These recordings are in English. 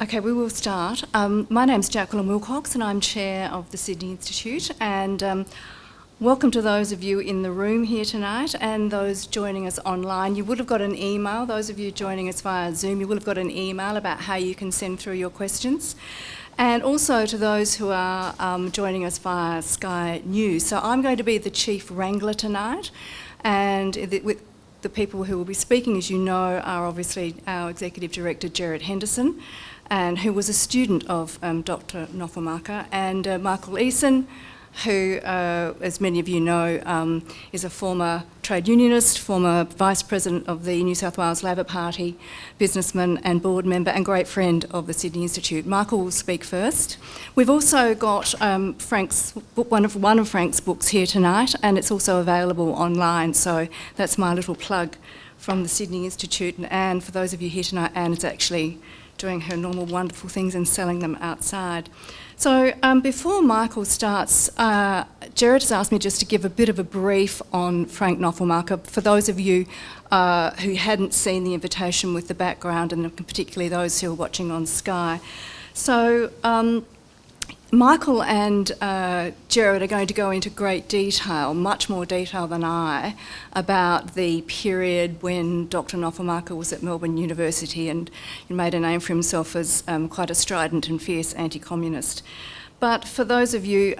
Okay, we will start. My name's Jacqueline Wilcox and I'm Chair of the Sydney Institute, and welcome to those of you in the room here tonight and those joining us online. You would have got an email, those of you joining us via Zoom, you would have got an email about how you can send through your questions. And also to those who are joining us via Sky News. So I'm going to be the Chief Wrangler tonight, and with the people who will be speaking, as you know, are obviously our Executive Director, Gerard Henderson, and who was a student of Dr. Knopfelmacher, and Michael Easson, who, as many of you know, is a former trade unionist, former Vice President of the New South Wales Labor Party, businessman and board member and great friend of the Sydney Institute. Michael will speak first. We've also got Frank's book, one of Frank's books here tonight, and it's also available online, so that's my little plug from the Sydney Institute. And for those of you here tonight, Anne is actually doing her normal wonderful things and selling them outside. So before Michael starts, Gerard has asked me just to give a bit of a brief on Frank Knopfelmacher for those of you who hadn't seen the invitation with the background, and particularly those who are watching on Sky. So Michael and Gerard are going to go into great detail, much more detail than I, about the period when Dr. Knopfelmacher was at Melbourne University and he made a name for himself as quite a strident and fierce anti-communist. But for those of you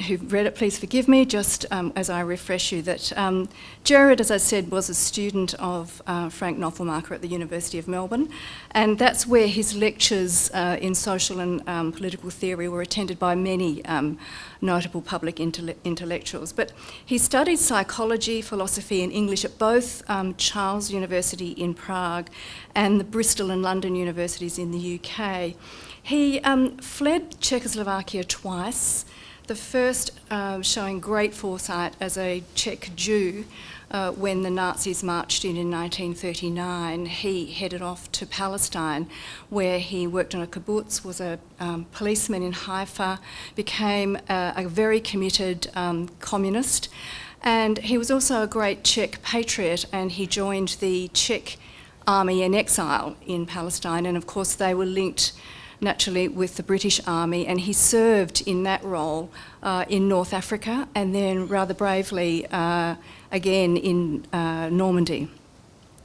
who've read it, please forgive me, just as I refresh you, that Gerard, as I said, was a student of Frank Knopfelmacher at the University of Melbourne, and that's where his lectures in social and political theory were attended by many notable public intellectuals. But he studied psychology, philosophy and English at both Charles University in Prague and the Bristol and London universities in the UK. He fled Czechoslovakia twice, the first showing great foresight as a Czech Jew when the Nazis marched in 1939. He headed off to Palestine, where he worked on a kibbutz, was a policeman in Haifa, became a very committed communist, and he was also a great Czech patriot, and he joined the Czech army in exile in Palestine, and of course they were linked naturally with the British Army, and he served in that role in North Africa and then rather bravely again in Normandy.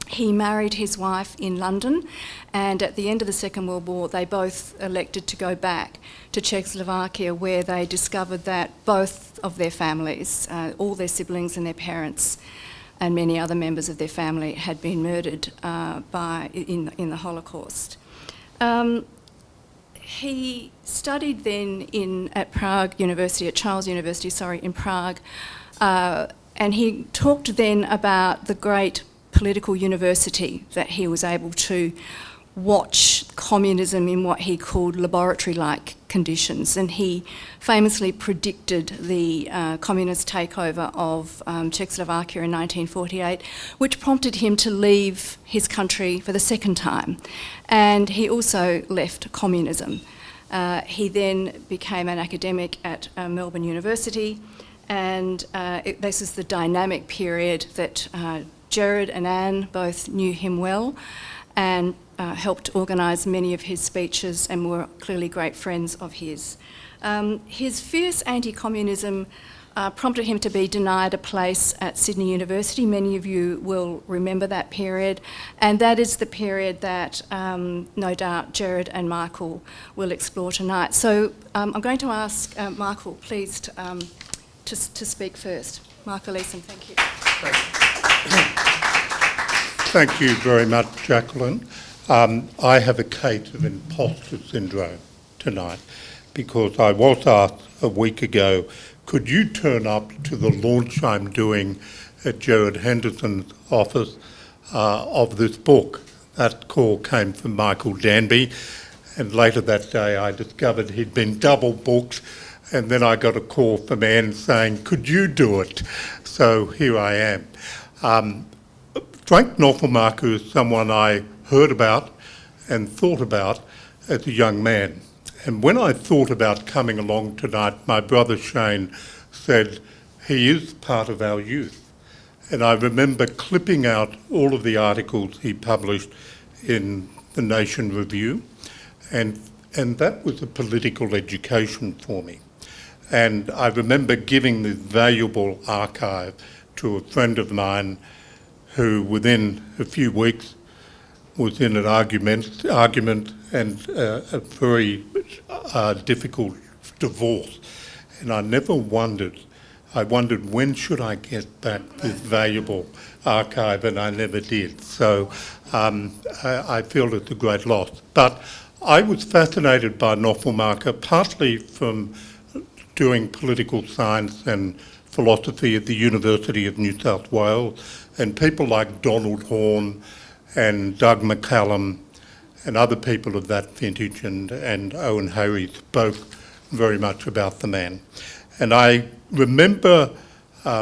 He married his wife in London, and at the end of the Second World War they both elected to go back to Czechoslovakia, where they discovered that both of their families, all their siblings and their parents and many other members of their family had been murdered in the Holocaust. He studied then at Charles University in Prague, and he talked then about the great political university that he was able to watch communism in what he called laboratory-like conditions, and he famously predicted the communist takeover of Czechoslovakia in 1948, which prompted him to leave his country for the second time, and he also left communism. He then became an academic at Melbourne University, and this is the dynamic period that Gerard and Anne both knew him well and helped organise many of his speeches and were clearly great friends of his. His fierce anti-communism prompted him to be denied a place at Sydney University. Many of you will remember that period, and that is the period that no doubt Gerard and Michael will explore tonight. So I'm going to ask Michael, please, to speak first. Michael Easson, thank you. Thank you very much, Jacqueline. I have a case of imposter syndrome tonight because I was asked a week ago, could you turn up to the launch I'm doing at Gerard Henderson's office of this book? That call came from Michael Danby, and later that day I discovered he'd been double booked, and then I got a call from Anne saying, could you do it? So here I am. Frank Knopfelmacher is someone I heard about and thought about as a young man. And when I thought about coming along tonight, my brother Shane said, he is part of our youth. And I remember clipping out all of the articles he published in the Nation Review And that was a political education for me. And I remember giving this valuable archive to a friend of mine who within a few weeks was in an argument and a very difficult divorce. And I wondered when should I get back this valuable archive, and I never did. So I feel it's a great loss. But I was fascinated by Knopfelmacher, partly from doing political science and philosophy at the University of New South Wales, and people like Donald Horne and Doug McCallum and other people of that vintage, and Owen Harry spoke very much about the man. And I remember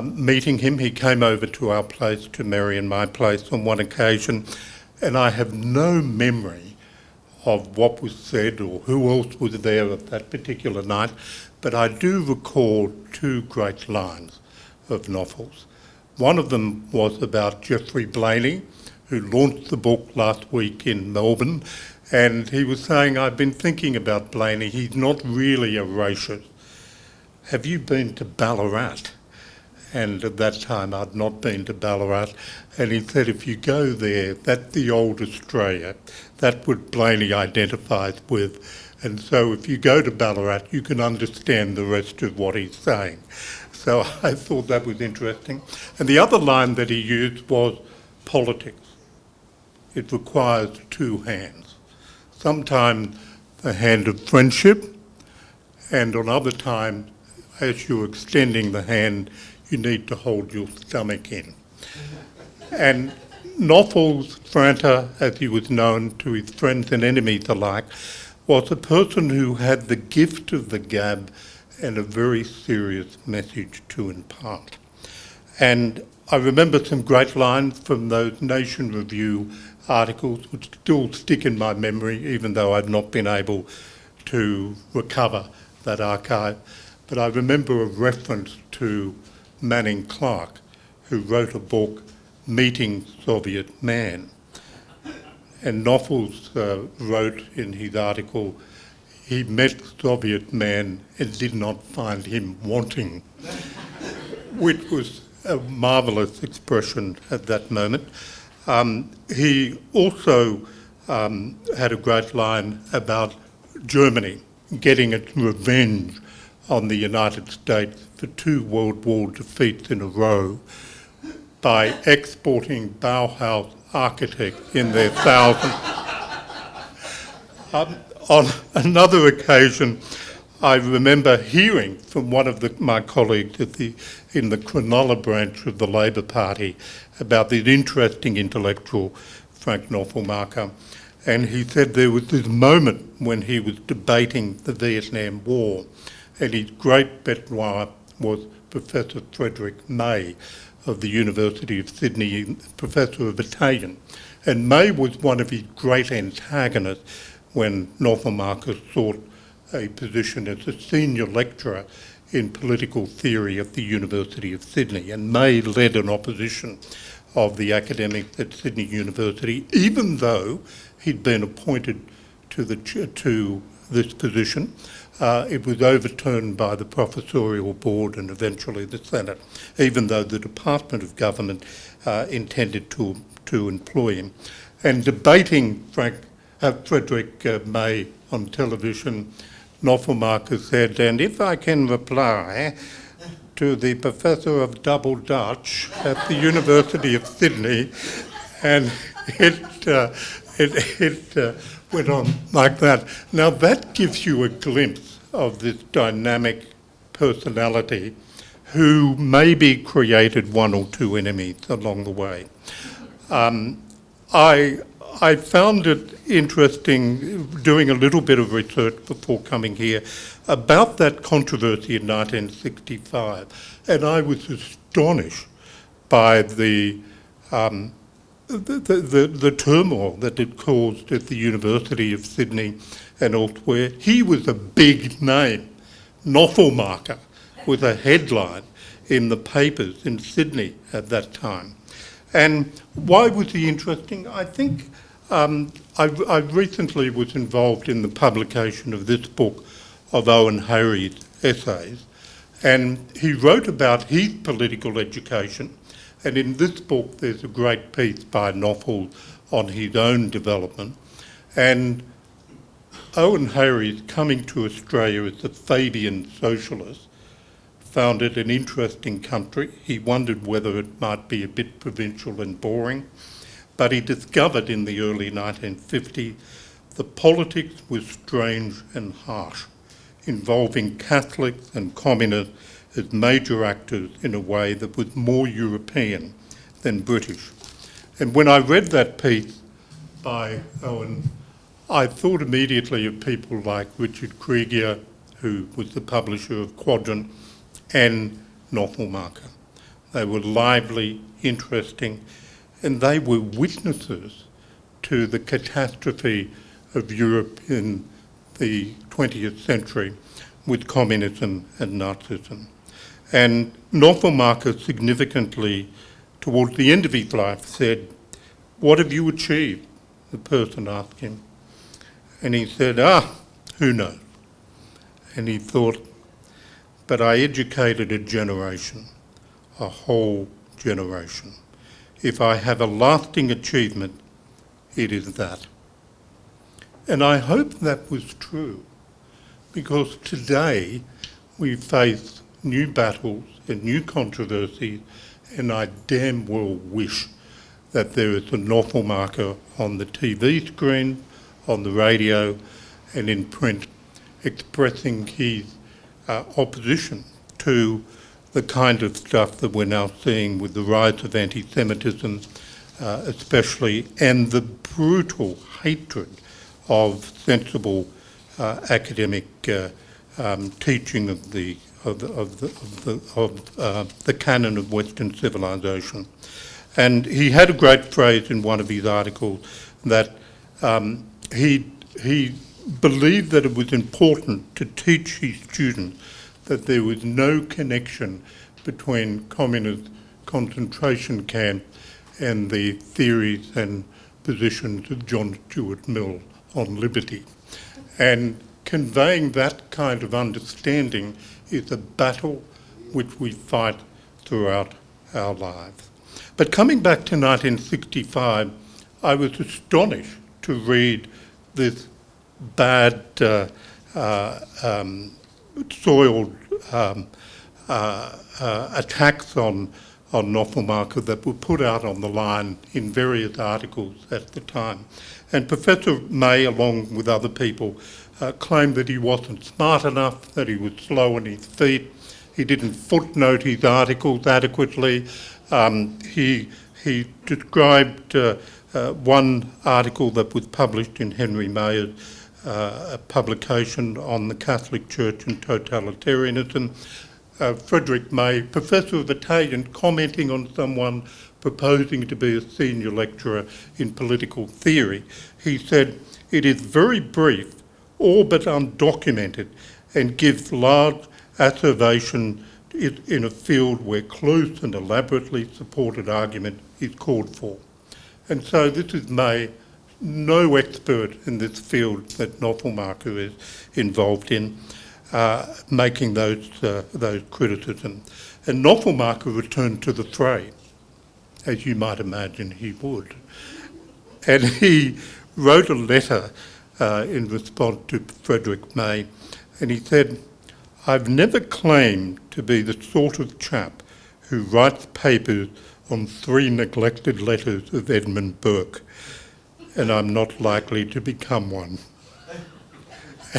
meeting him. He came over to our place, to Mary and my place on one occasion, and I have no memory of what was said or who else was there at that particular night, but I do recall two great lines of Knopfels. One of them was about Geoffrey Blainey, who launched the book last week in Melbourne, and he was saying, I've been thinking about Blainey, he's not really a racist. Have you been to Ballarat? And at that time I'd not been to Ballarat, and he said, if you go there, that's the old Australia, that's what Blainey identifies with, and so if you go to Ballarat you can understand the rest of what he's saying. So I thought that was interesting. And the other line that he used was politics. It requires two hands. Sometimes the hand of friendship, and on other times, as you're extending the hand, you need to hold your stomach in. And Knopfels, Franta, as he was known to his friends and enemies alike, was a person who had the gift of the gab and a very serious message to impart. And I remember some great lines from those Nation Review articles which still stick in my memory, even though I've not been able to recover that archive. But I remember a reference to Manning Clark, who wrote a book, Meeting Soviet Man. And Knopfels wrote in his article, he met Soviet man and did not find him wanting, which was a marvellous expression at that moment. He also had a great line about Germany getting its revenge on the United States for 2 World War defeats in a row by exporting Bauhaus architects in their thousands. On another occasion, I remember hearing from one of my colleagues in the Cronulla branch of the Labor Party about this interesting intellectual, Frank Knopfelmacher, and he said there was this moment when he was debating the Vietnam War, and his great bête noire was Professor Frederick May of the University of Sydney, Professor of Italian. And May was one of his great antagonists when Knopfelmacher sought a position as a senior lecturer in political theory at the University of Sydney. And May led an opposition of the academics at Sydney University, even though he'd been appointed to this position. It was overturned by the professorial board and eventually the Senate, even though the Department of Government intended to employ him. And debating Frederick May on television, Knopfelmacher said, and if I can reply to the Professor of Double Dutch at the University of Sydney, and it went on like that. Now that gives you a glimpse of this dynamic personality who maybe created 1 or 2 enemies along the way. I found it interesting doing a little bit of research before coming here about that controversy in 1965, and I was astonished by the turmoil that it caused at the University of Sydney and elsewhere. He was a big name. Knopfelmacher was a headline in the papers in Sydney at that time. And why was he interesting? I think I recently was involved in the publication of this book of Owen Harry's essays, and he wrote about his political education, and in this book there's a great piece by Knopfel on his own development. And Owen Harry's coming to Australia as a Fabian socialist found it an interesting country. He wondered whether it might be a bit provincial and boring, but he discovered in the early 1950s the politics was strange and harsh, involving Catholics and communists as major actors in a way that was more European than British. And when I read that piece by Owen, I thought immediately of people like Richard Krieger, who was the publisher of Quadrant, and Knopfelmacher. They were lively, interesting, and they were witnesses to the catastrophe of Europe in the 20th century with communism and Nazism. And Knopfelmacher significantly, towards the end of his life, said, "What have you achieved?" The person asked him. And he said, who knows? And he thought, but I educated a generation, a whole generation. If I have a lasting achievement, it is that. And I hope that was true, because today we face new battles and new controversies, and I damn well wish that there is a Knopfelmacher on the TV screen, on the radio, and in print, expressing his opposition to the kind of stuff that we're now seeing with the rise of anti-Semitism, especially, and the brutal hatred of sensible academic teaching of the canon of Western civilization. And he had a great phrase in one of his articles that he believed that it was important to teach his students that there was no connection between communist concentration camps and the theories and positions of John Stuart Mill on liberty. And conveying that kind of understanding is a battle which we fight throughout our lives. But coming back to 1965, I was astonished to read this bad, soiled attacks on Knopfelmacher that were put out on the line in various articles at the time. And Professor May, along with other people, claimed that he wasn't smart enough, that he was slow on his feet, he didn't footnote his articles adequately. He described one article that was published in Henry Mayer's publication on the Catholic Church and totalitarianism. Frederick May, Professor of Italian, commenting on someone proposing to be a senior lecturer in political theory, he said, "It is very brief, all but undocumented, and gives large asseveration in a field where close and elaborately supported argument is called for." And so this is May, no expert in this field that Knopfelmacher is involved in, making those criticisms. And Knopfelmacher returned to the fray, as you might imagine he would. And he wrote a letter in response to Frederick May, and he said, "I've never claimed to be the sort of chap who writes papers on 3 neglected letters of Edmund Burke, and I'm not likely to become one."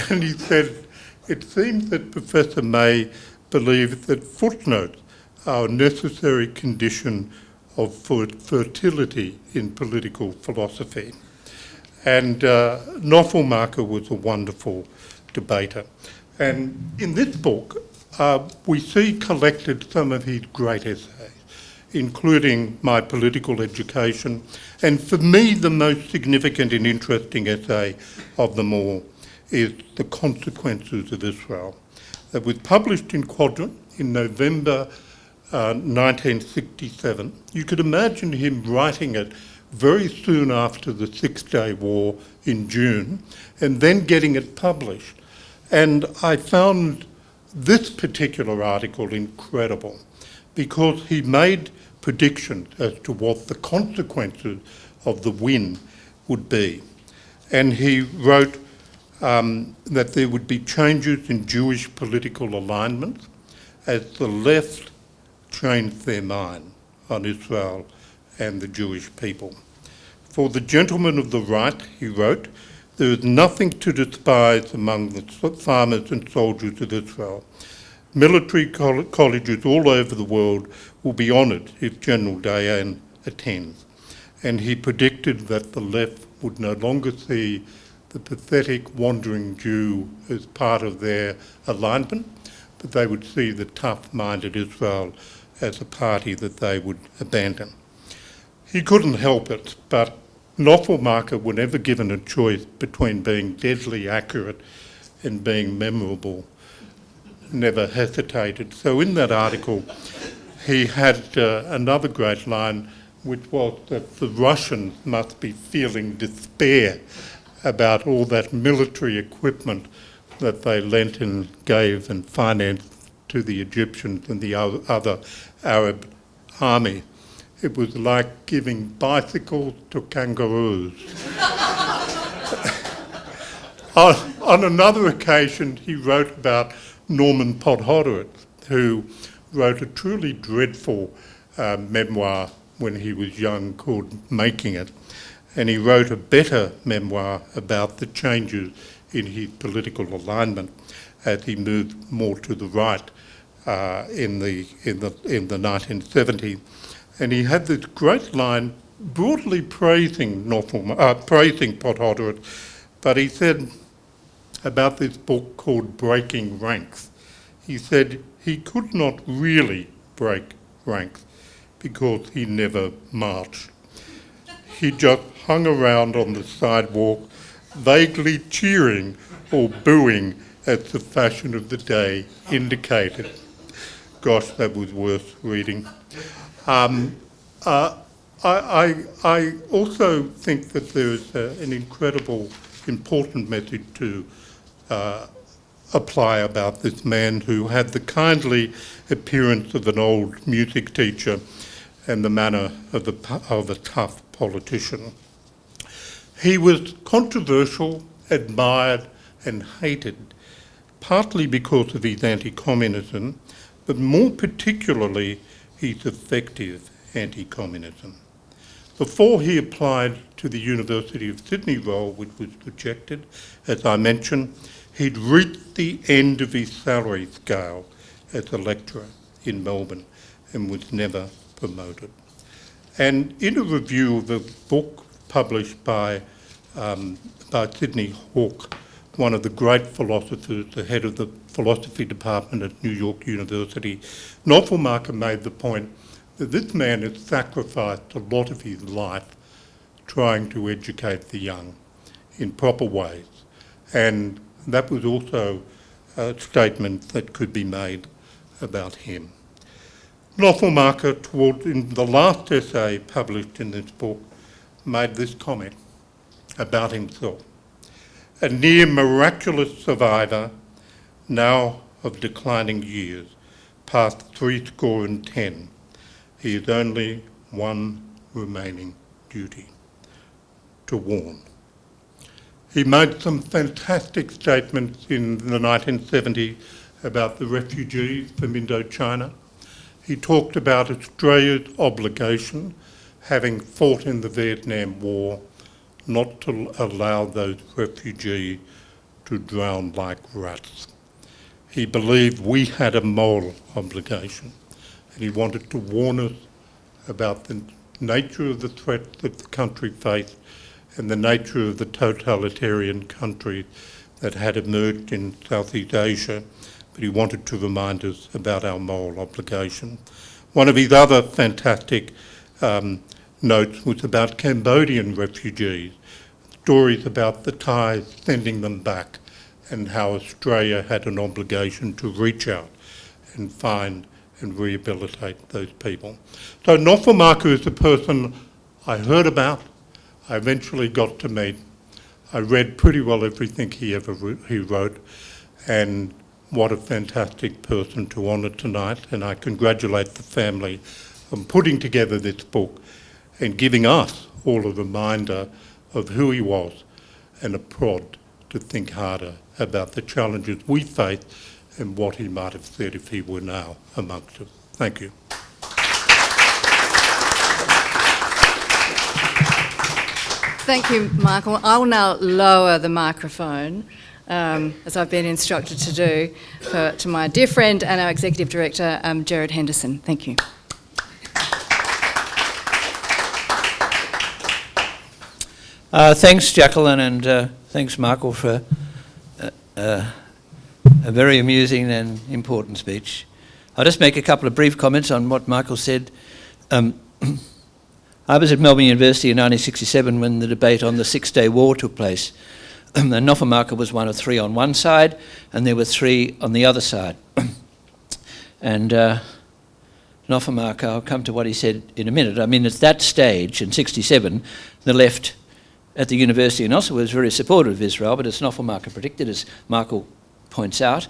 And he said, "It seems that Professor May believes that footnotes are a necessary condition of fertility in political philosophy." And Knopfelmacher was a wonderful debater. And in this book, we see collected some of his great essays, including My Political Education, and for me the most significant and interesting essay of them all is The Consequences of Israel, that was published in Quadrant in November 1967. You could imagine him writing it very soon after the Six-Day War in June, and then getting it published. And I found this particular article incredible because he made predictions as to what the consequences of the win would be. And he wrote that there would be changes in Jewish political alignments as the left changed their mind on Israel and the Jewish people. For the gentlemen of the right, he wrote, there is nothing to despise among the farmers and soldiers of Israel. Military colleges all over the world will be honoured if General Dayan attends. And he predicted that the left would no longer see the pathetic wandering Jew as part of their alignment, but they would see the tough-minded Israel as a party that they would abandon. He couldn't help it, but Knopfelmacher, whenever given a choice between being deadly accurate and being memorable, never hesitated. So in that article, he had another great line, which was that the Russians must be feeling despair about all that military equipment that they lent and gave and financed to the Egyptians and the other Arab army. It was like giving bicycles to kangaroos. On another occasion, he wrote about Norman Podhoretz, who wrote a truly dreadful memoir when he was young called Making It. And he wrote a better memoir about the changes in his political alignment as he moved more to the right in the 1970s. And he had this great line broadly praising Podhoretz, but he said about this book called Breaking Ranks, he said he could not really break ranks because he never marched. He just hung around on the sidewalk, vaguely cheering or booing as the fashion of the day indicated. Gosh, that was worth reading. I also think that there is an incredible, important message to apply about this man who had the kindly appearance of an old music teacher and the manner of a tough politician. He was controversial, admired and hated, partly because of his anti-communism, but more particularly his effective anti-communism. Before he applied to the University of Sydney role, which was rejected, as I mentioned, he'd reached the end of his salary scale as a lecturer in Melbourne and was never promoted. And in a review of a book published by Sidney Hawke, one of the great philosophers, the head of the philosophy department at New York University, Knopfelmacher made the point that this man had sacrificed a lot of his life trying to educate the young in proper ways. And that was also a statement that could be made about him. Knopfelmacher, in the last essay published in this book, made this comment about himself. A near miraculous survivor, now of declining years, past 70, he has only one remaining duty: to warn. He made some fantastic statements in the 1970s about the refugees from Indochina. He talked about Australia's obligation, having fought in the Vietnam War, not to allow those refugees to drown like rats. He believed we had a moral obligation, and he wanted to warn us about the nature of the threat that the country faced and the nature of the totalitarian countries that had emerged in Southeast Asia, but he wanted to remind us about our moral obligation. One of his other fantastic notes was about Cambodian refugees, stories about the Thais sending them back and how Australia had an obligation to reach out and find and rehabilitate those people. So Knopfelmacher is a person I heard about, I eventually got to meet. I read pretty well everything he wrote, and what a fantastic person to honour tonight, and I congratulate the family on putting together this book and giving us all a reminder of who he was and a prod to think harder about the challenges we face and what he might have said if he were now amongst us. Thank you. Thank you, Michael. I will now lower the microphone, as I've been instructed to do, to my dear friend and our Executive Director, Gerard Henderson. Thank you. Thanks, Jacqueline, and thanks, Michael, for a very amusing and important speech. I'll just make a couple of brief comments on what Michael said. I was at Melbourne University in 1967 when the debate on the Six-Day War took place. And Knopfelmacher was one of three on one side, and there were three on the other side. And Knopfelmacher, I'll come to what he said in a minute. I mean, at that stage, in 67, the left at the university and also was very supportive of Israel, but as Knopfelmacher predicted, as Michael points out,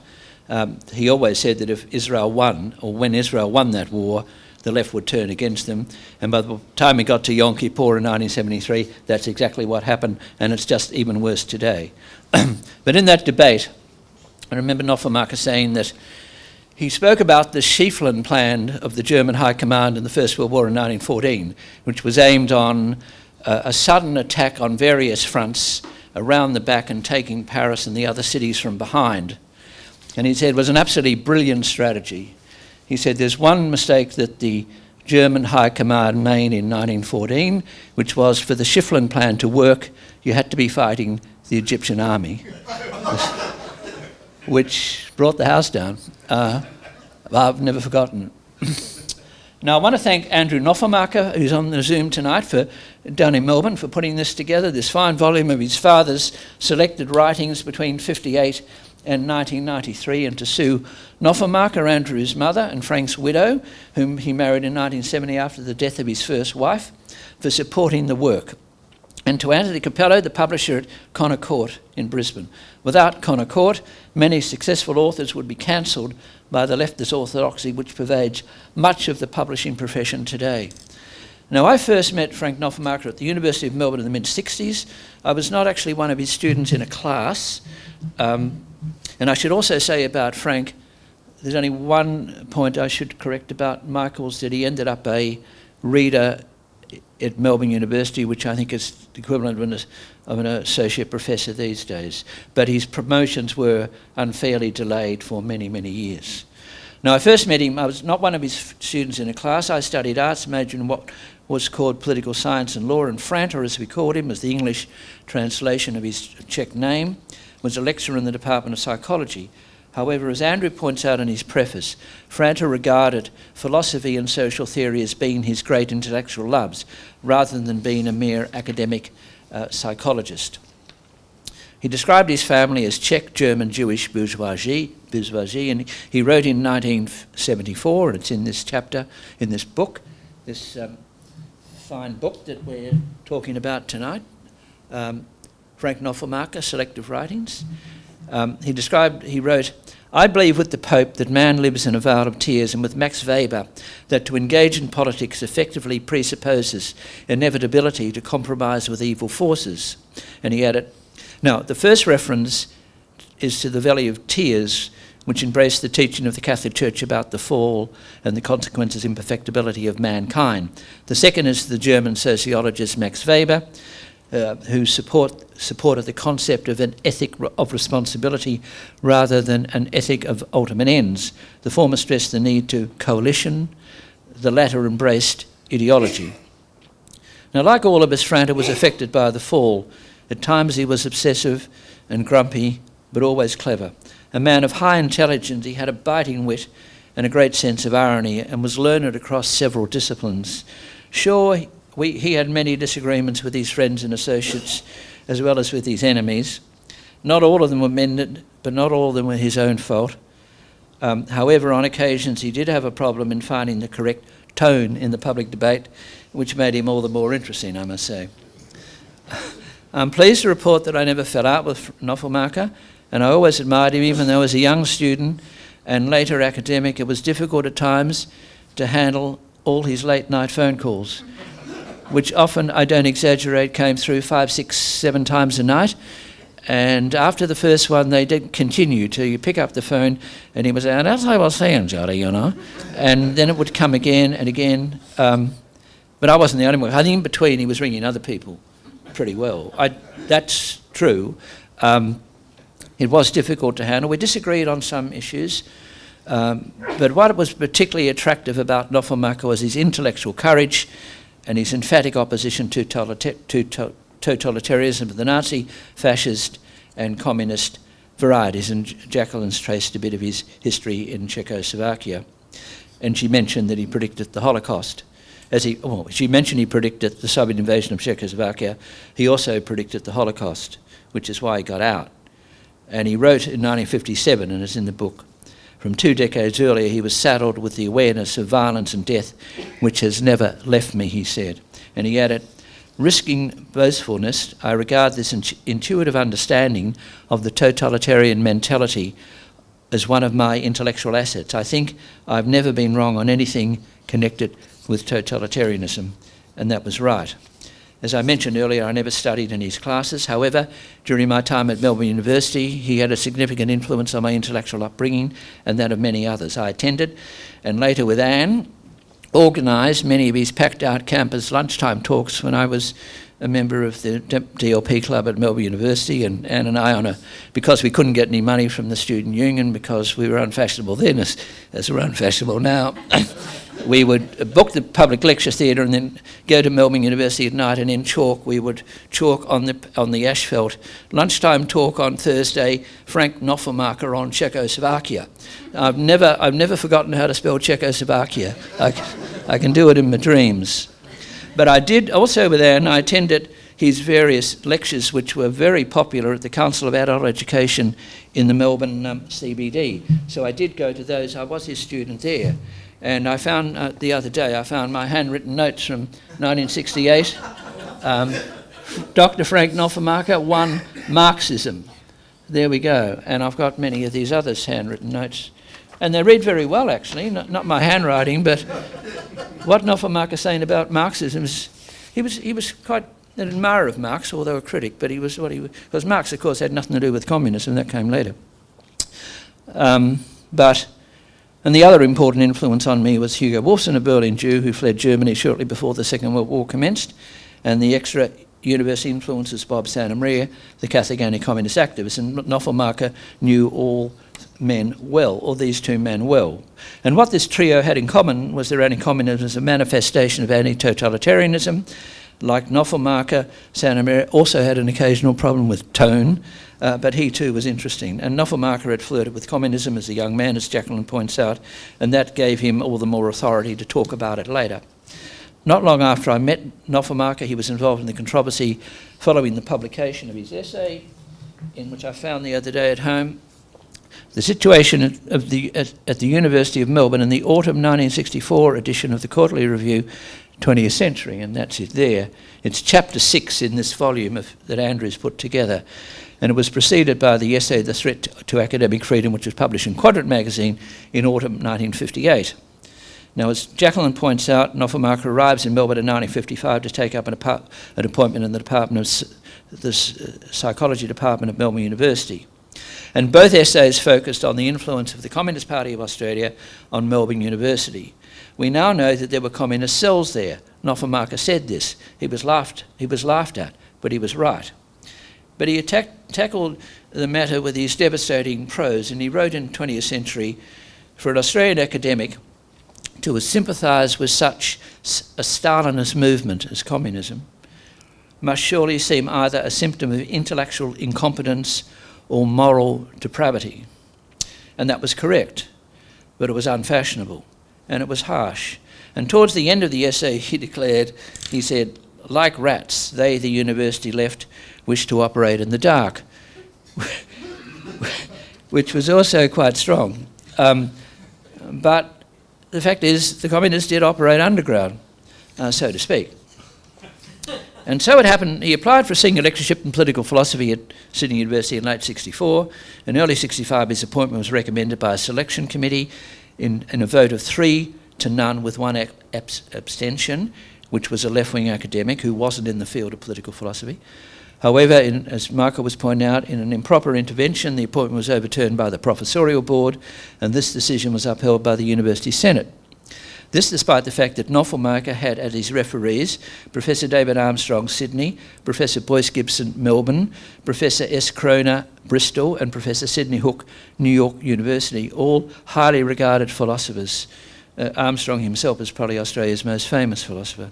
he always said that if Israel won, or when Israel won that war, the left would turn against them. And by the time we got to Yom Kippur in 1973, that's exactly what happened, and it's just even worse today. But in that debate, I remember Knopfelmacher saying that he spoke about the Schieffelin plan of the German High Command in the First World War in 1914, which was aimed on a sudden attack on various fronts around the back and taking Paris and the other cities from behind. And he said it was an absolutely brilliant strategy. He said there's one mistake that the German High Command made in 1914, which was for the Schieffelin plan to work, you had to be fighting the Egyptian army, which brought the house down. I've never forgotten it. Now, I want to thank Andrew Knopfelmacher, who's on the Zoom tonight, down in Melbourne, for putting this together, this fine volume of his father's selected writings between 58 and 1993, and to Sue Knopfelmacher, Andrew's mother, and Frank's widow, whom he married in 1970 after the death of his first wife, for supporting the work. And to Anthony Capello, the publisher at Connor Court in Brisbane. Without Connor Court, many successful authors would be cancelled by the leftist orthodoxy which pervades much of the publishing profession today. Now, I first met Frank Knopfelmacher at the University of Melbourne in the mid-60s. I was not actually one of his students in a class. And I should also say about Frank, there's only one point I should correct about Michael's, that he ended up a reader at Melbourne University, which I think is the equivalent of an associate professor these days. But his promotions were unfairly delayed for many, many years. Now, I first met him, I was not one of his students in a class. I studied arts, majored in what was called political science and law, and Franter, as we called him, as the English translation of his Czech name, was a lecturer in the Department of Psychology. However, as Andrew points out in his preface, Franter regarded philosophy and social theory as being his great intellectual loves, rather than being a mere academic psychologist. He described his family as Czech, German, Jewish bourgeoisie, and he wrote in 1974, and it's in this chapter, in this book, this fine book that we're talking about tonight, Frank Knopfelmacher, Selective Writings. He wrote, I believe with the Pope that man lives in a vale of tears, and with Max Weber that to engage in politics effectively presupposes inevitability to compromise with evil forces. And he added, now, the first reference is to the Valley of Tears, which embraced the teaching of the Catholic Church about the fall and the consequences and imperfectibility of mankind. The second is the German sociologist Max Weber, who supported the concept of an ethic of responsibility rather than an ethic of ultimate ends. The former stressed the need to coalition, the latter embraced ideology. Now, like all of us, Franter was affected by the fall. At times he was obsessive and grumpy, but always clever. A man of high intelligence, he had a biting wit and a great sense of irony, and was learned across several disciplines. Sure, he had many disagreements with his friends and associates, as well as with his enemies. Not all of them were mended, but not all of them were his own fault. However, on occasions he did have a problem in finding the correct tone in the public debate, which made him all the more interesting, I must say. I'm pleased to report that I never fell out with Knopfelmacher, and I always admired him, even though as a young student and later academic, it was difficult at times to handle all his late night phone calls, which often, I don't exaggerate, came through 5, 6, 7 times a night. And after the first one, they did continue to you pick up the phone, and he was saying, "As I was saying, Jody, you know," and then it would come again and again. But I wasn't the only one. I think in between, he was ringing other people pretty well. That's true. It was difficult to handle. We disagreed on some issues, but what was particularly attractive about Knopfelmacher was his intellectual courage and his emphatic opposition to totalitarianism of the Nazi, fascist and communist varieties. And Jacqueline's traced a bit of his history in Czechoslovakia. And she mentioned that he predicted the Holocaust. She mentioned he predicted the Soviet invasion of Czechoslovakia. He also predicted the Holocaust, which is why he got out. And he wrote in 1957, and it's in the book, from 2 decades earlier, he was saddled with the awareness of violence and death, which has never left me, he said. And he added, "Risking boastfulness, I regard this intuitive understanding of the totalitarian mentality as one of my intellectual assets. I think I've never been wrong on anything connected with totalitarianism," and that was right. As I mentioned earlier, I never studied in his classes. However, during my time at Melbourne University, he had a significant influence on my intellectual upbringing and that of many others. I attended, and later with Anne, organised many of his packed-out campus lunchtime talks when I was a member of the DLP club at Melbourne University, and Anne and I, because we couldn't get any money from the student union because we were unfashionable then as we're unfashionable now, we would book the public lecture theatre and then go to Melbourne University at night and then chalk. We would chalk on the asphalt. Lunchtime talk on Thursday, Frank Knopfelmacher on Czechoslovakia. I've never forgotten how to spell Czechoslovakia. I can do it in my dreams. But I did also with Anne, I attended his various lectures, which were very popular at the Council of Adult Education in the Melbourne CBD. So I did go to those. I was his student there. And I found, the other day, I found my handwritten notes from 1968. Dr. Frank Knopfelmacher, 1, Marxism. There we go. And I've got many of these others' handwritten notes. And they read very well, actually, not my handwriting, but what Knopfelmacher's saying about Marxism is, he was quite an admirer of Marx, although a critic, but he was because Marx, of course, had nothing to do with communism, that came later. And the other important influence on me was Hugo Wolfson, a Berlin Jew who fled Germany shortly before the Second World War commenced, and the extra university influences Bob Santa Maria, the Catholic anti-communist activist, and Knopfelmacher knew all men well, or these two men well. And what this trio had in common was their anti-communism as a manifestation of anti-totalitarianism. Like Knopfelmacher, Santa Maria also had an occasional problem with tone, but he too was interesting. And Knopfelmacher had flirted with communism as a young man, as Jacqueline points out, and that gave him all the more authority to talk about it later. Not long after I met Knopfelmacher, he was involved in the controversy following the publication of his essay, in which I found the other day at home, The Situation at the University of Melbourne in the autumn 1964 edition of the Quarterly Review, 20th Century, and that's it there. It's chapter 6 in this volume that Andrew's put together, and it was preceded by the essay The Threat to Academic Freedom, which was published in Quadrant magazine in autumn 1958. Now, as Jacqueline points out, Knopfelmacher arrives in Melbourne in 1955 to take up an appointment in the Department of the Psychology Department of Melbourne University. And both essays focused on the influence of the Communist Party of Australia on Melbourne University. We now know that there were communist cells there. Knopfelmacher said this. He was laughed at, but he was right. But he tackled the matter with his devastating prose, and he wrote in 20th Century, for an Australian academic to sympathise with such a Stalinist movement as communism must surely seem either a symptom of intellectual incompetence or moral depravity. And that was correct, but it was unfashionable, and it was harsh. And towards the end of the essay, he said, like rats, they, the university left, wish to operate in the dark, which was also quite strong. But the fact is the communists did operate underground, so to speak. And so it happened, he applied for a senior lectureship in political philosophy at Sydney University in late 64. In early 65, his appointment was recommended by a selection committee in a vote of 3-0 with one abstention, which was a left-wing academic who wasn't in the field of political philosophy. However, as Michael was pointing out, in an improper intervention, the appointment was overturned by the professorial board, and this decision was upheld by the University Senate. This despite the fact that Knopfelmacher had as his referees Professor David Armstrong, Sydney, Professor Boyce Gibson, Melbourne, Professor S. Kroner, Bristol, and Professor Sidney Hook, New York University, all highly regarded philosophers. Armstrong himself is probably Australia's most famous philosopher.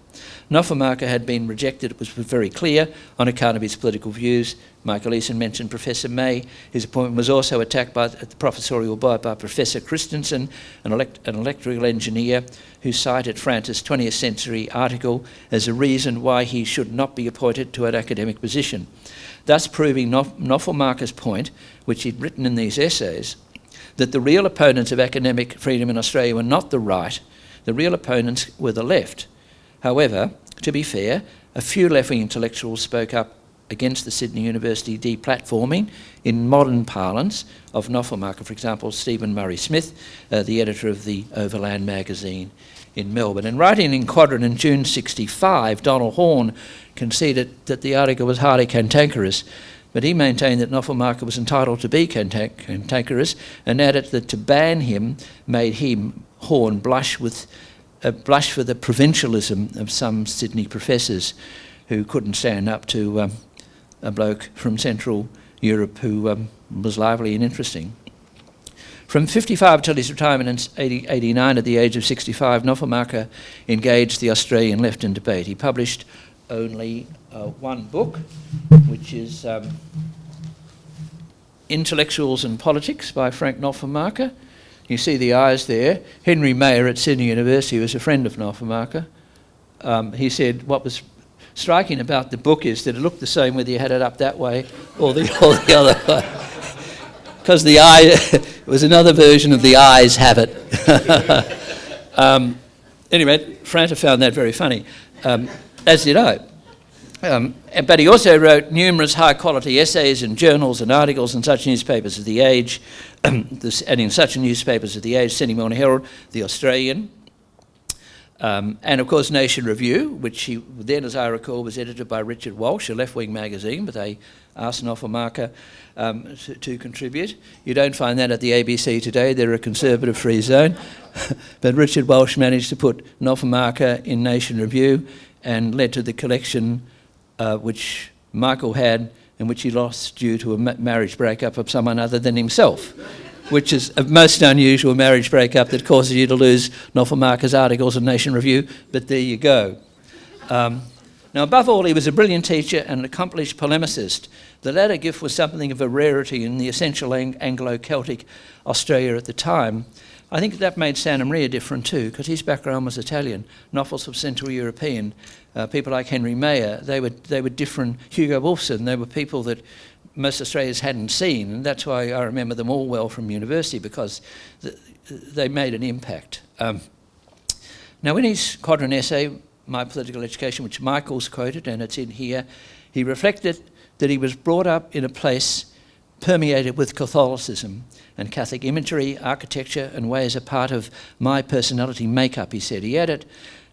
Knopfelmacher had been rejected, it was very clear, on account of his political views. Michael Easson mentioned Professor May. His appointment was also attacked at the professorial board by Professor Christensen, an electrical engineer, who cited France's 20th century article as a reason why he should not be appointed to an academic position, thus proving Knopfelmacher's point, which he'd written in these essays, that the real opponents of academic freedom in Australia were not the right, the real opponents were the left. However, to be fair, a few left-wing intellectuals spoke up against the Sydney University deplatforming, in modern parlance, of Knopfelmacher. For example, Stephen Murray Smith, the editor of the Overland magazine in Melbourne. And writing in Quadrant in June 65, Donald Horne conceded that the article was highly cantankerous, but he maintained that Knopfelmacher was entitled to be cantankerous, and added that to ban him made him, Horne, blush for the provincialism of some Sydney professors who couldn't stand up to a bloke from Central Europe who was lively and interesting. From 55 till his retirement in 89 at the age of 65, Knopfelmacher engaged the Australian left in debate. He published only one book, which is Intellectuals and Politics by Frank Knopfelmacher. You see the eyes there. Henry Mayer at Sydney University was a friend of Knopfelmacher. He said what was striking about the book is that it looked the same whether you had it up that way or the other way. Because the eye was another version of the eyes have it. Anyway, Franta found that very funny, as did I. But he also wrote numerous high-quality essays and journals and articles in such newspapers as The Age, and in such newspapers as The Age, Sydney Morning Herald, The Australian, and of course Nation Review, which he then, as I recall, was edited by Richard Walsh, a left-wing magazine, but they asked Knopfelmacher to contribute. You don't find that at the ABC today, they're a conservative free zone. But Richard Walsh managed to put Knopfelmacher in Nation Review and led to the collection which Michael had and which he lost due to a marriage breakup of someone other than himself, which is a most unusual marriage breakup that causes you to lose Knopfelmacher's articles in Nation Review, but there you go. Now, above all, he was a brilliant teacher and an accomplished polemicist. The latter gift was something of a rarity in the essential Anglo-Celtic Australia at the time. I think that made Santa Maria different too, because his background was Italian. Novels of Central European. People like Henry Mayer, they were different. Hugo Wolfson, they were people that most Australians hadn't seen, and that's why I remember them all well from university, because they made an impact. Now, in his quadrant essay, My Political Education, which Michael's quoted, and it's in here, he reflected that he was brought up in a place permeated with Catholicism and Catholic imagery, architecture, and ways a part of my personality makeup, he said. He added,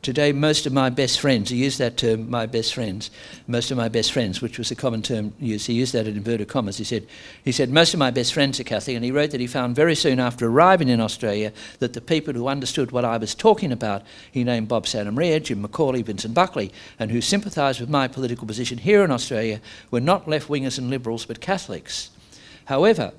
today most of my best friends, he used that term, my best friends, most of my best friends, which was a common term used. He used that in inverted commas. He said, most of my best friends are Catholic, and he wrote that he found very soon after arriving in Australia that the people who understood what I was talking about, he named Bob Santa Maria, Jim Macaulay, Vincent Buckley, and who sympathised with my political position here in Australia, were not left-wingers and liberals, but Catholics. However,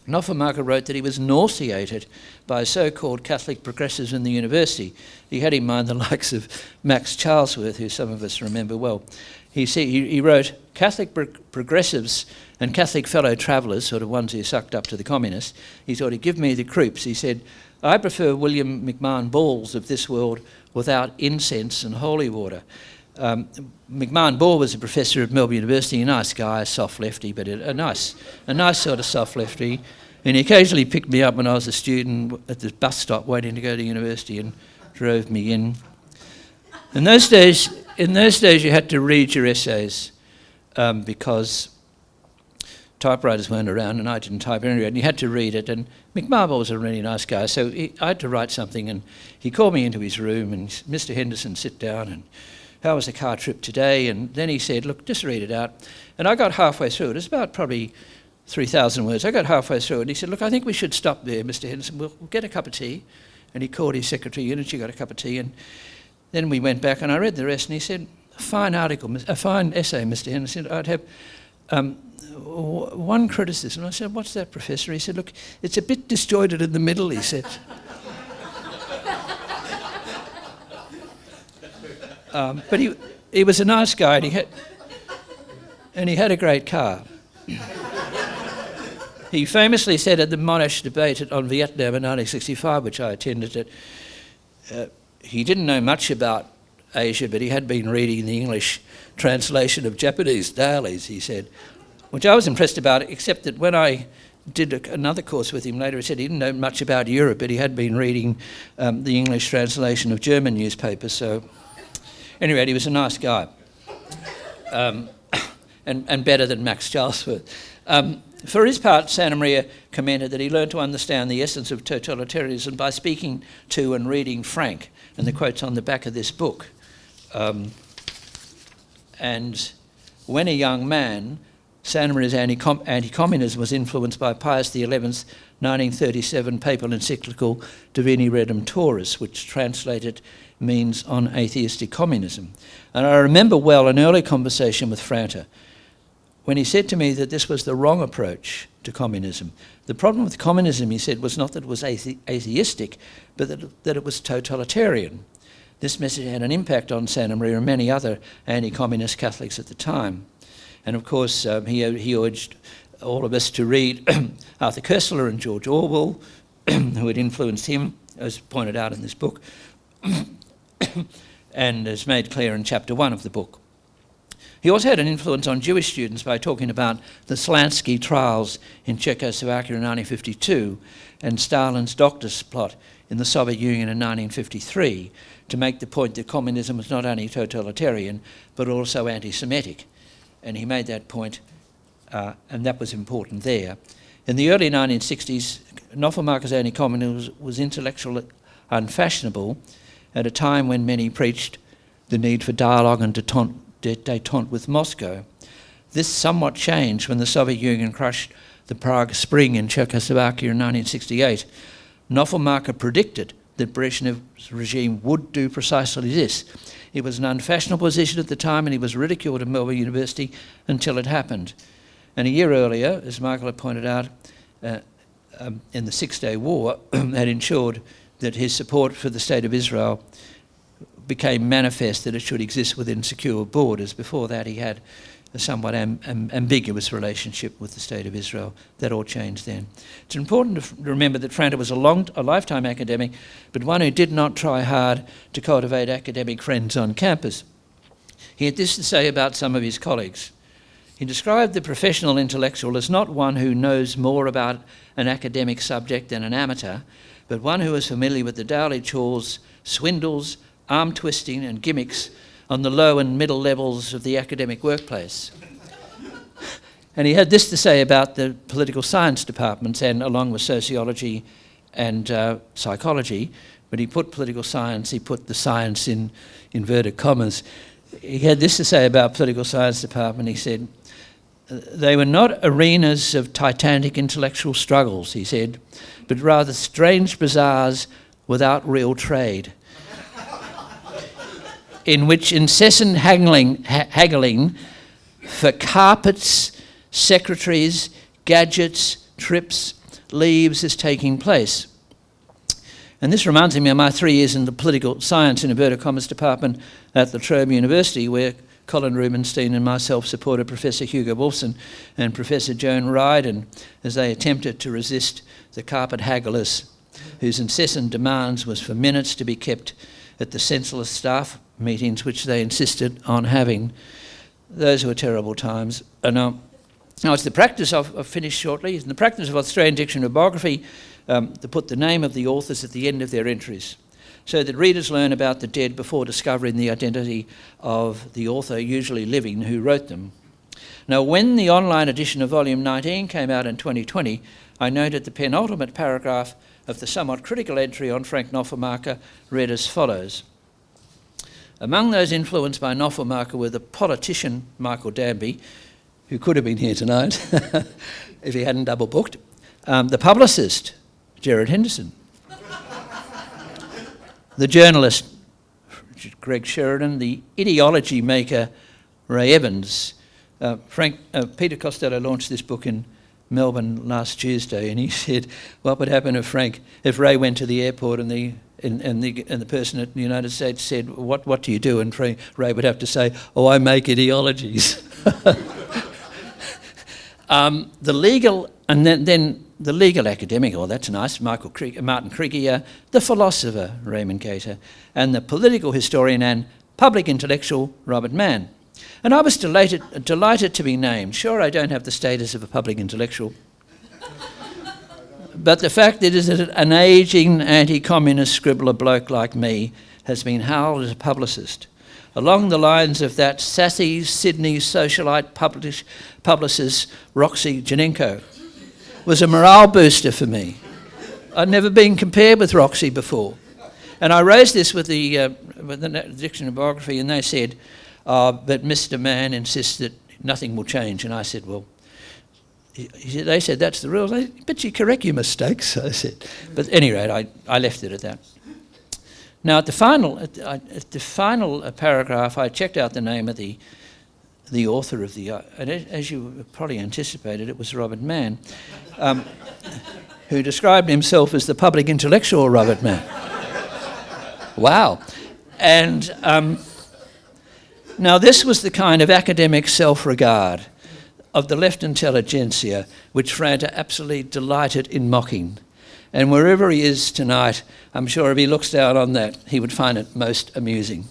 Knopfelmacher wrote that he was nauseated by so-called Catholic progressives in the university. He had in mind the likes of Max Charlesworth, who some of us remember well. He wrote, Catholic progressives and Catholic fellow travellers, sort of ones who sucked up to the communists, he thought he'd give me the croops. He said, I prefer William McMahon Balls of this world without incense and holy water. McMahon Ball was a professor at Melbourne University, a nice guy, a soft lefty, but a nice sort of soft lefty. And he occasionally picked me up when I was a student at the bus stop waiting to go to university and drove me in. In those days you had to read your essays because typewriters weren't around and I didn't type anyway, and you had to read it. And McMarble was a really nice guy, so I had to write something, and he called me into his room and, Mr. Henderson, sit down, and how was the car trip today? And then he said, look, just read it out. And I got halfway through it. It's about probably 3,000 words. I got halfway through it, and he said, look, I think we should stop there, Mr. Henderson. We'll get a cup of tea. And he called his secretary in, and she got a cup of tea. And then we went back, and I read the rest, and he said, a fine essay, Mr. Henderson. I'd have one criticism. I said, what's that, Professor? He said, look, it's a bit disjointed in the middle, he said. But he was a nice guy, and he had a great car. He famously said at the Monash debate on Vietnam in 1965, which I attended, that he didn't know much about Asia, but he had been reading the English translation of Japanese dailies, he said, which I was impressed about, except that when I did another course with him later, he said he didn't know much about Europe, but he had been reading the English translation of German newspapers. So anyway, he was a nice guy, and better than Max Charlesworth. For his part, Santa Maria commented that he learned to understand the essence of totalitarianism by speaking to and reading Frank, and the quote's on the back of this book. And when a young man, Santa Maria's anti-communism was influenced by Pius XI's 1937 papal encyclical Divini Redemptoris, which translated means on atheistic communism. And I remember well an early conversation with Franta when he said to me that this was the wrong approach to communism. The problem with communism, he said, was not that it was atheistic, but that it was totalitarian. This message had an impact on Santa Maria and many other anti-communist Catholics at the time. And of course, he urged all of us to read Arthur Koestler and George Orwell, who had influenced him, as pointed out in this book, and as made clear in chapter 1 of the book. He also had an influence on Jewish students by talking about the Slansky trials in Czechoslovakia in 1952 and Stalin's doctor's plot in the Soviet Union in 1953 to make the point that communism was not only totalitarian but also anti-Semitic. And he made that point, and that was important there. In the early 1960s, Knopfelmacher's anti-communism was intellectually unfashionable at a time when many preached the need for dialogue and détente with Moscow. This somewhat changed when the Soviet Union crushed the Prague Spring in Czechoslovakia in 1968. Knopfelmacher predicted that Brezhnev's regime would do precisely this. It was an unfashionable position at the time, and he was ridiculed at Melbourne University until it happened. And a year earlier, as Michael had pointed out, in the Six-Day War, had ensured that his support for the State of Israel became manifest, that it should exist within secure borders. Before that, he had a somewhat ambiguous relationship with the State of Israel. That all changed then. It's important to remember that Franta was a lifetime academic, but one who did not try hard to cultivate academic friends on campus. He had this to say about some of his colleagues. He described the professional intellectual as not one who knows more about an academic subject than an amateur, but one who is familiar with the daily chores, swindles, arm twisting and gimmicks on the low and middle levels of the academic workplace. And he had this to say about the political science departments, and along with sociology and psychology, but he put political science, he put the science in inverted commas. He had this to say about political science department. He said, they were not arenas of titanic intellectual struggles, he said, but rather strange bazaars without real trade, in which incessant haggling for carpets, secretaries, gadgets, trips, leaves is taking place. And this reminds me of my 3 years in the political science in inverted commas department at La Trobe University, where Colin Rubenstein and myself supported Professor Hugo Wolfson and Professor Joan Ryden as they attempted to resist the carpet hagglers, whose incessant demands was for minutes to be kept at the senseless staff meetings which they insisted on having. Those were terrible times. And Now, it's the practice of, I'll finish shortly, it's the practice of Australian dictionary biography to put the name of the authors at the end of their entries, so that readers learn about the dead before discovering the identity of the author, usually living, who wrote them. Now, when the online edition of Volume 19 came out in 2020, I noted the penultimate paragraph of the somewhat critical entry on Frank Knopfelmacher read as follows. Among those influenced by Knopfelmacher were the politician Michael Danby, who could have been here tonight if he hadn't double booked, the publicist Gerard Henderson, the journalist Greg Sheridan, the ideology maker Ray Evans. Peter Costello launched this book in Melbourne last Tuesday, and he said, "What would happen if Ray went to the airport and the person at the United States said, what do you do?" And Ray would have to say, "Oh, I make ideologies." The legal, and then the legal academic, oh, that's nice, Martin Krieger, the philosopher, Raymond Gator, and the political historian and public intellectual, Robert Mann. And I was delighted to be named. Sure, I don't have the status of a public intellectual, but the fact is that an ageing anti-communist scribbler bloke like me has been hailed as a publicist, along the lines of that sassy Sydney socialite publicist Roxy Janenko, was a morale booster for me. I'd never been compared with Roxy before. And I raised this with the dictionary biography, and they said, but Mr. Mann insists that nothing will change. And I said, well, they said, that's the rules. But you correct your mistakes, I said. But at any rate, I left it at that. Now, at the final paragraph, I checked out the name of the author of the, and as you probably anticipated, it was Robert Mann, who described himself as the public intellectual Robert Mann. Wow. And now this was the kind of academic self-regard of the left intelligentsia which Franta absolutely delighted in mocking. And wherever he is tonight, I'm sure if he looks down on that, he would find it most amusing.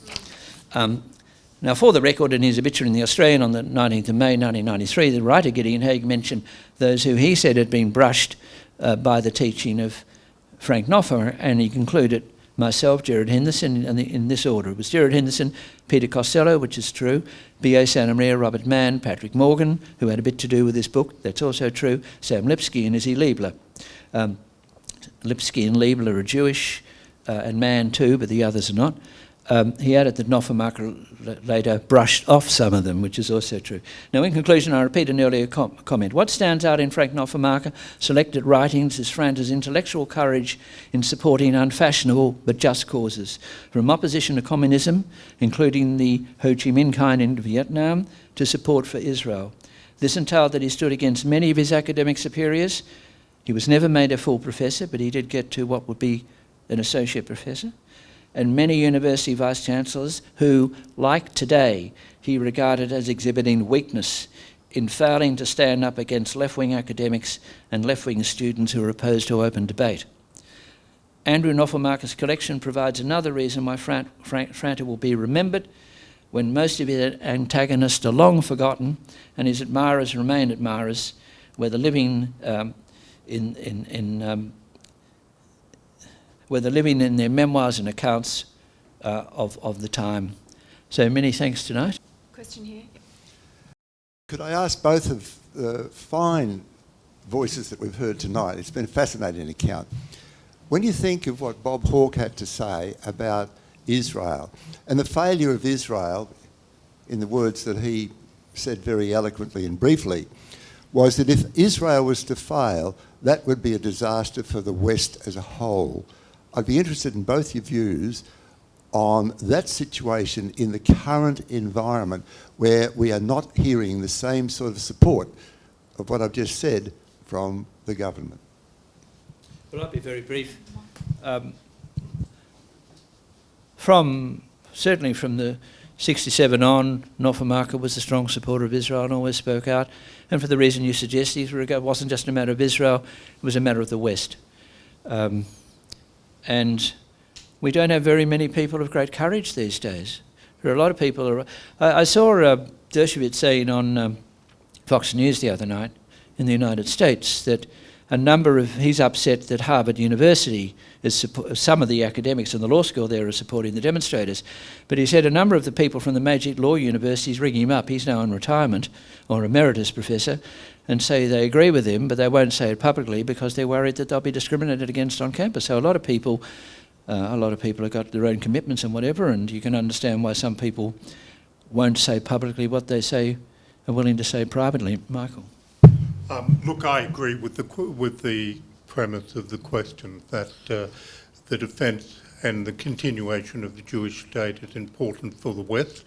Now, for the record, in his obituary in The Australian on the 19th of May 1993, the writer Gideon Haigh mentioned those who he said had been brushed by the teaching of Frank Knopfelmacher, and he concluded, myself, Gerard Henderson, in this order. It was Gerard Henderson, Peter Costello, which is true, B.A. Santa Maria, Robert Mann, Patrick Morgan, who had a bit to do with this book, that's also true, Sam Lipsky and Izzy Liebler. Lipsky and Liebler are Jewish, and Mann too, but the others are not. He added that Knopfelmacher later brushed off some of them, which is also true. Now, in conclusion, I repeat an earlier comment. What stands out in Frank Knopfelmacher selected writings is Franta's intellectual courage in supporting unfashionable but just causes, from opposition to communism, including the Ho Chi Minh kind in Vietnam, to support for Israel. This entailed that he stood against many of his academic superiors. He was never made a full professor, but he did get to what would be an associate professor, and many university vice-chancellors who, like today, he regarded as exhibiting weakness in failing to stand up against left-wing academics and left-wing students who are opposed to open debate. Andrew Knopfelmacher's collection provides another reason why Franta will be remembered when most of his antagonists are long forgotten and his admirers remain admirers, whether living in their memoirs and accounts of the time. So many thanks tonight. Question here. Could I ask both of the fine voices that we've heard tonight, it's been a fascinating account. When you think of what Bob Hawke had to say about Israel and the failure of Israel, in the words that he said very eloquently and briefly, was that if Israel was to fail, that would be a disaster for the West as a whole. I'd be interested in both your views on that situation in the current environment where we are not hearing the same sort of support of what I've just said from the government. Well, I'll be very brief. Certainly from the 67 on, Knopfelmacher was a strong supporter of Israel and always spoke out. And for the reason you suggest, it wasn't just a matter of Israel, it was a matter of the West. And we don't have very many people of great courage these days. There are a lot of people. I saw Dershowitz saying on Fox News the other night in the United States that he's upset that Harvard University some of the academics in the law school there are supporting the demonstrators. But he said a number of the people from the major law universities ring him up, he's now in retirement, or emeritus professor, and say they agree with him, but they won't say it publicly because they're worried that they'll be discriminated against on campus. So a lot of people have got their own commitments and whatever, and you can understand why some people won't say publicly what they are willing to say privately. Michael? Look, I agree with the premise of the question that the defence and the continuation of the Jewish state is important for the West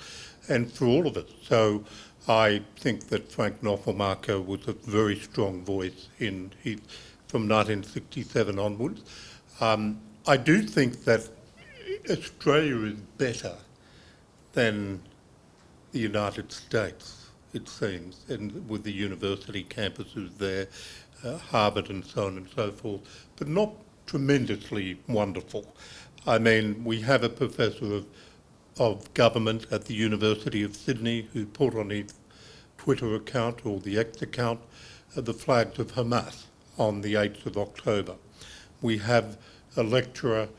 and for all of us. So I think that Frank Knopfelmacher was a very strong voice from 1967 onwards. I do think that Australia is better than the United States, it seems, and with the university campuses there, Harvard and so on and so forth, but not tremendously wonderful. I mean, we have a professor of government at the University of Sydney who put on his Twitter account or the X account the flags of Hamas on the 8th of October. We have a lecturer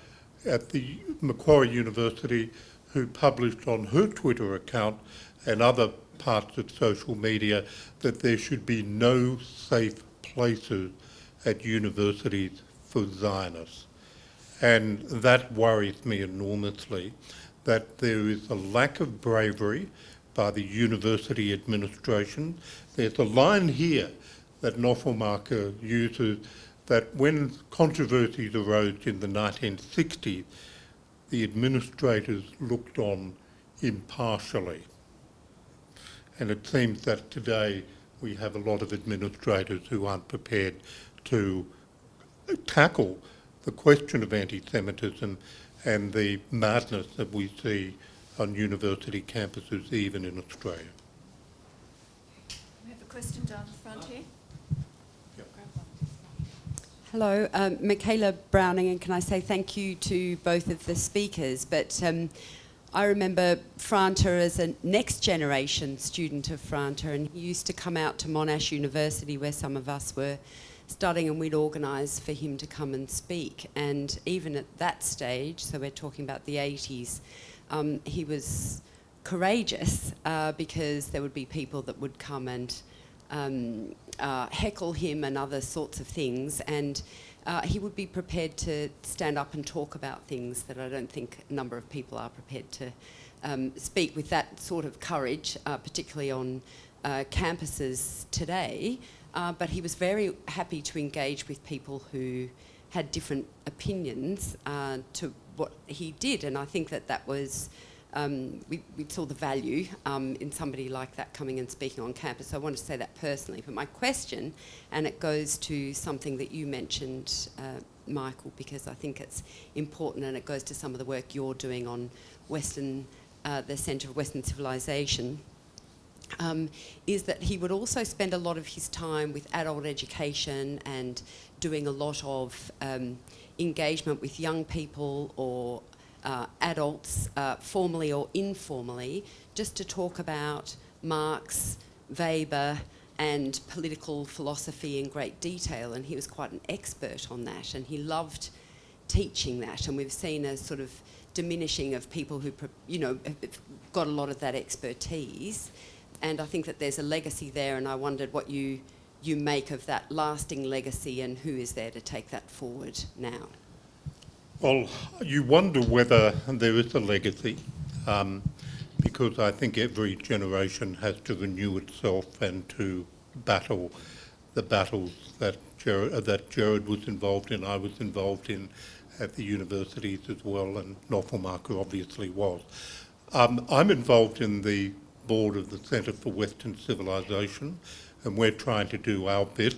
at the Macquarie University who published on her Twitter account and other parts of social media that there should be no safe places at universities for Zionists. And that worries me enormously, that there is a lack of bravery by the university administration. There's a line here that Knopfelmacher uses that when controversies arose in the 1960s, the administrators looked on impartially. And it seems that today we have a lot of administrators who aren't prepared to tackle the question of anti-Semitism and the madness that we see on university campuses, even in Australia. We have a question down the front here. Hello, Michaela Browning, and can I say thank you to both of the speakers. But I remember Franta as a next generation student of Franta, and he used to come out to Monash University where some of us were studying, and we'd organise for him to come and speak. And even at that stage, so we're talking about the 80s, he was courageous because there would be people that would come and heckle him and other sorts of things, and he would be prepared to stand up and talk about things that I don't think a number of people are prepared to speak with that sort of courage, particularly on campuses today. But he was very happy to engage with people who had different opinions to what he did, and I think that was we saw the value in somebody like that coming and speaking on campus. So I want to say that personally. But my question, and it goes to something that you mentioned, Michael, because I think it's important, and it goes to some of the work you're doing on the Centre of Western Civilization, is that he would also spend a lot of his time with adult education and doing a lot of engagement with young people or adults, formally or informally, just to talk about Marx, Weber and political philosophy in great detail. And he was quite an expert on that, and he loved teaching that. And we've seen a sort of diminishing of people who, have got a lot of that expertise. And I think that there's a legacy there, and I wondered what you make of that lasting legacy and who is there to take that forward now. Well, you wonder whether there is a legacy, because I think every generation has to renew itself and to battle the battles that Gerard was involved in, I was involved in at the universities as well, and Knopfelmacher obviously was. I'm involved in the board of the Centre for Western Civilization, and we're trying to do our bit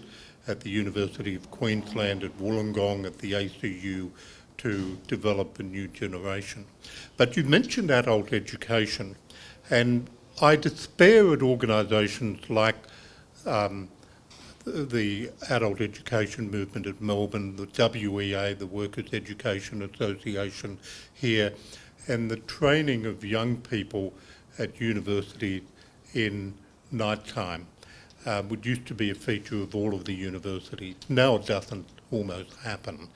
at the University of Queensland, at Wollongong, at the ACU, to develop a new generation. But you mentioned adult education, and I despair at organisations like the adult education movement at Melbourne, the WEA, the Workers' Education Association here, and the training of young people at universities in nighttime. which used to be a feature of all of the universities. Now it doesn't almost happen.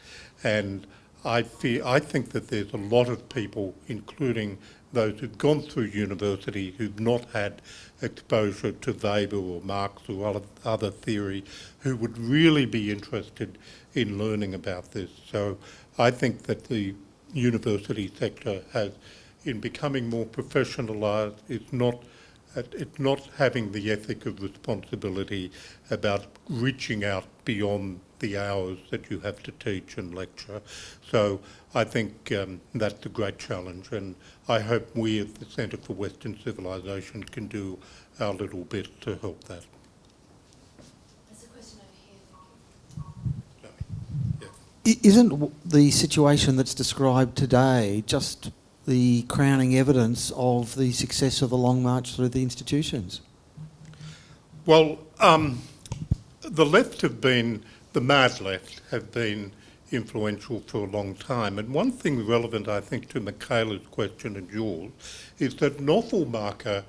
And I think that there's a lot of people, including those who've gone through university, who've not had exposure to Weber or Marx or other theory, who would really be interested in learning about this. So I think that the university sector has, in becoming more professionalised, it's not having the ethic of responsibility about reaching out beyond the hours that you have to teach and lecture. So I think that's a great challenge, and I hope we at the Centre for Western Civilisation can do our little bit to help that. There's a question over here. Yeah. Isn't the situation that's described today just the crowning evidence of the success of the long march through the institutions? Well, the left have been, the mad left have been influential for a long time. And one thing relevant, I think, to Michaela's question and yours is that Knopfelmacher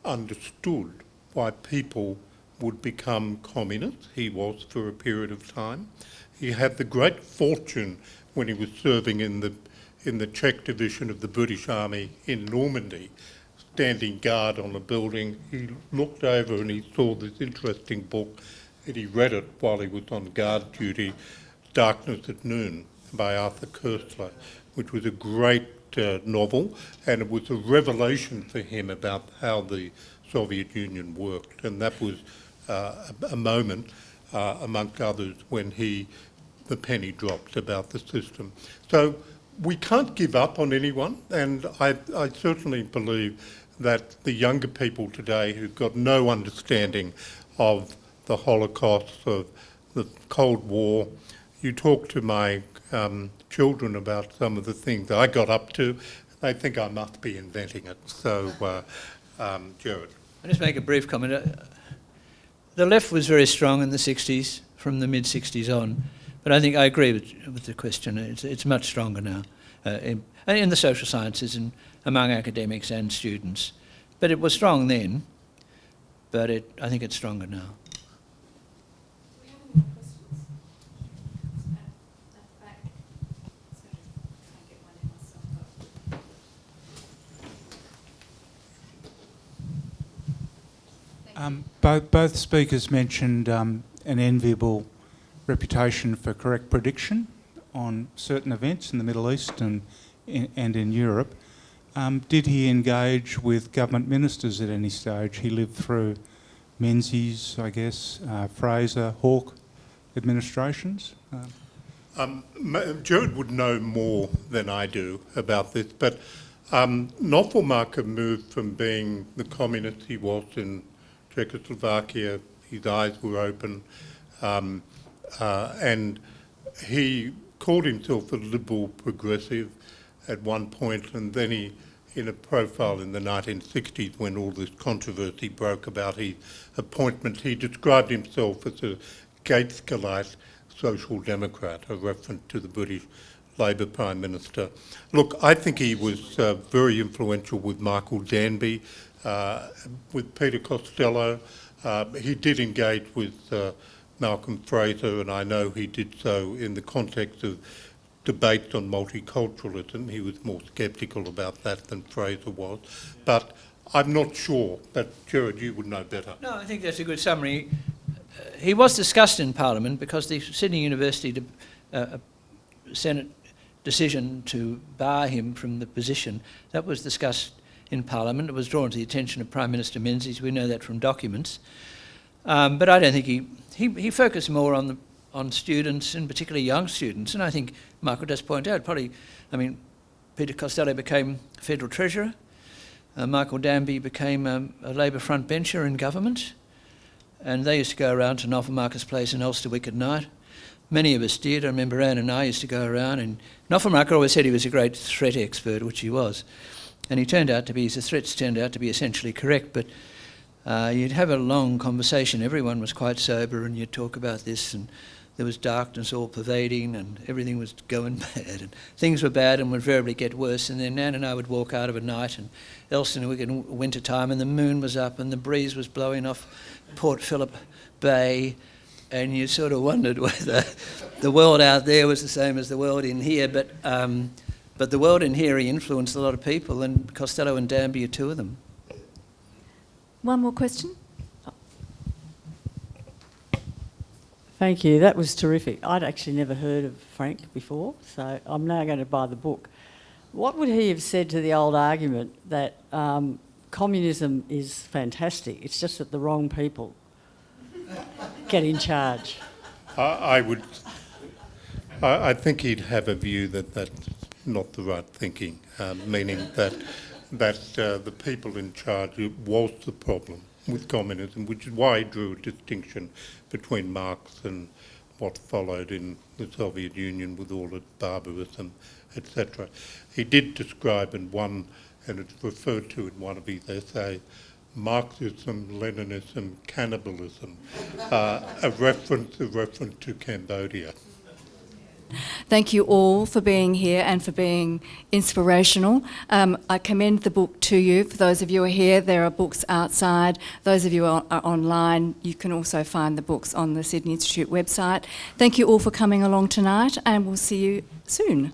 understood why people would become communists. He was for a period of time. He had the great fortune when he was serving in the Czech division of the British Army in Normandy, standing guard on a building. He looked over and he saw this interesting book, and he read it while he was on guard duty, Darkness at Noon by Arthur Koestler, which was a great novel, and it was a revelation for him about how the Soviet Union worked. And that was a moment, amongst others, when the penny dropped about the system. So we can't give up on anyone, and I certainly believe that the younger people today who've got no understanding of the Holocaust, of the Cold War, you talk to my children about some of the things I got up to, they think I must be inventing it. So, Gerard. I'll just make a brief comment. The left was very strong in the 60s, from the mid-60s on, but I think I agree with the question. It's much stronger now in the social sciences and among academics and students. But it was strong then, but I think it's stronger now. Do we have any more questions? At the back. So I can't get one in myself. Both speakers mentioned an enviable reputation for correct prediction on certain events in the Middle East and in Europe. Did he engage with government ministers at any stage? He lived through Menzies, I guess, Fraser, Hawke administrations. Gerard would know more than I do about this, but Knopfelmacher moved from being the communist he was in Czechoslovakia. His eyes were open, and he called himself a liberal progressive at one point, and then he, in a profile in the 1960s when all this controversy broke about his appointment, he described himself as a Gatescalite social democrat, a reference to the British Labour Prime Minister. Look, I think he was very influential with Michael Danby, with Peter Costello. He did engage with Malcolm Fraser, and I know he did so in the context of debates on multiculturalism. He was more sceptical about that than Fraser was. But I'm not sure. But Gerard, you would know better. No, I think that's a good summary. He was discussed in Parliament because the Sydney University Senate decision to bar him from the position, that was discussed in Parliament. It was drawn to the attention of Prime Minister Menzies. We know that from documents. But I don't think he focused more on students, and particularly young students. And I think Michael does point out, Peter Costello became Federal Treasurer. Michael Danby became a Labor frontbencher in government. And they used to go around to Knopfelmacher's place in Elsterwick at night. Many of us did. I remember Anne and I used to go around, and Knopfelmacher always said he was a great threat expert, which he was. And he turned out to be, his threats turned out to be essentially correct, but you'd have a long conversation. Everyone was quite sober, and you'd talk about this and there was darkness all pervading and everything was going bad and things were bad and would invariably get worse. And then Nan and I would walk out of a night and Elsternwick in winter time and the moon was up and the breeze was blowing off Port Phillip Bay, and you sort of wondered whether the world out there was the same as the world in here. But the world in here, he influenced a lot of people, and Costello and Danby are two of them. One more question? Thank you. That was terrific. I'd actually never heard of Frank before, so I'm now going to buy the book. What would he have said to the old argument that communism is fantastic, it's just that the wrong people get in charge? I think he'd have a view that that's not the right thinking, meaning that the people in charge was the problem with communism, which is why he drew a distinction between Marx and what followed in the Soviet Union with all its barbarism, etc. He did describe in one, and it's referred to in one of his essays, Marxism, Leninism, cannibalism, a reference to Cambodia. Thank you all for being here and for being inspirational. I commend the book to you. For those of you who are here, there are books outside. Those of you who are online, you can also find the books on the Sydney Institute website. Thank you all for coming along tonight, and we'll see you soon.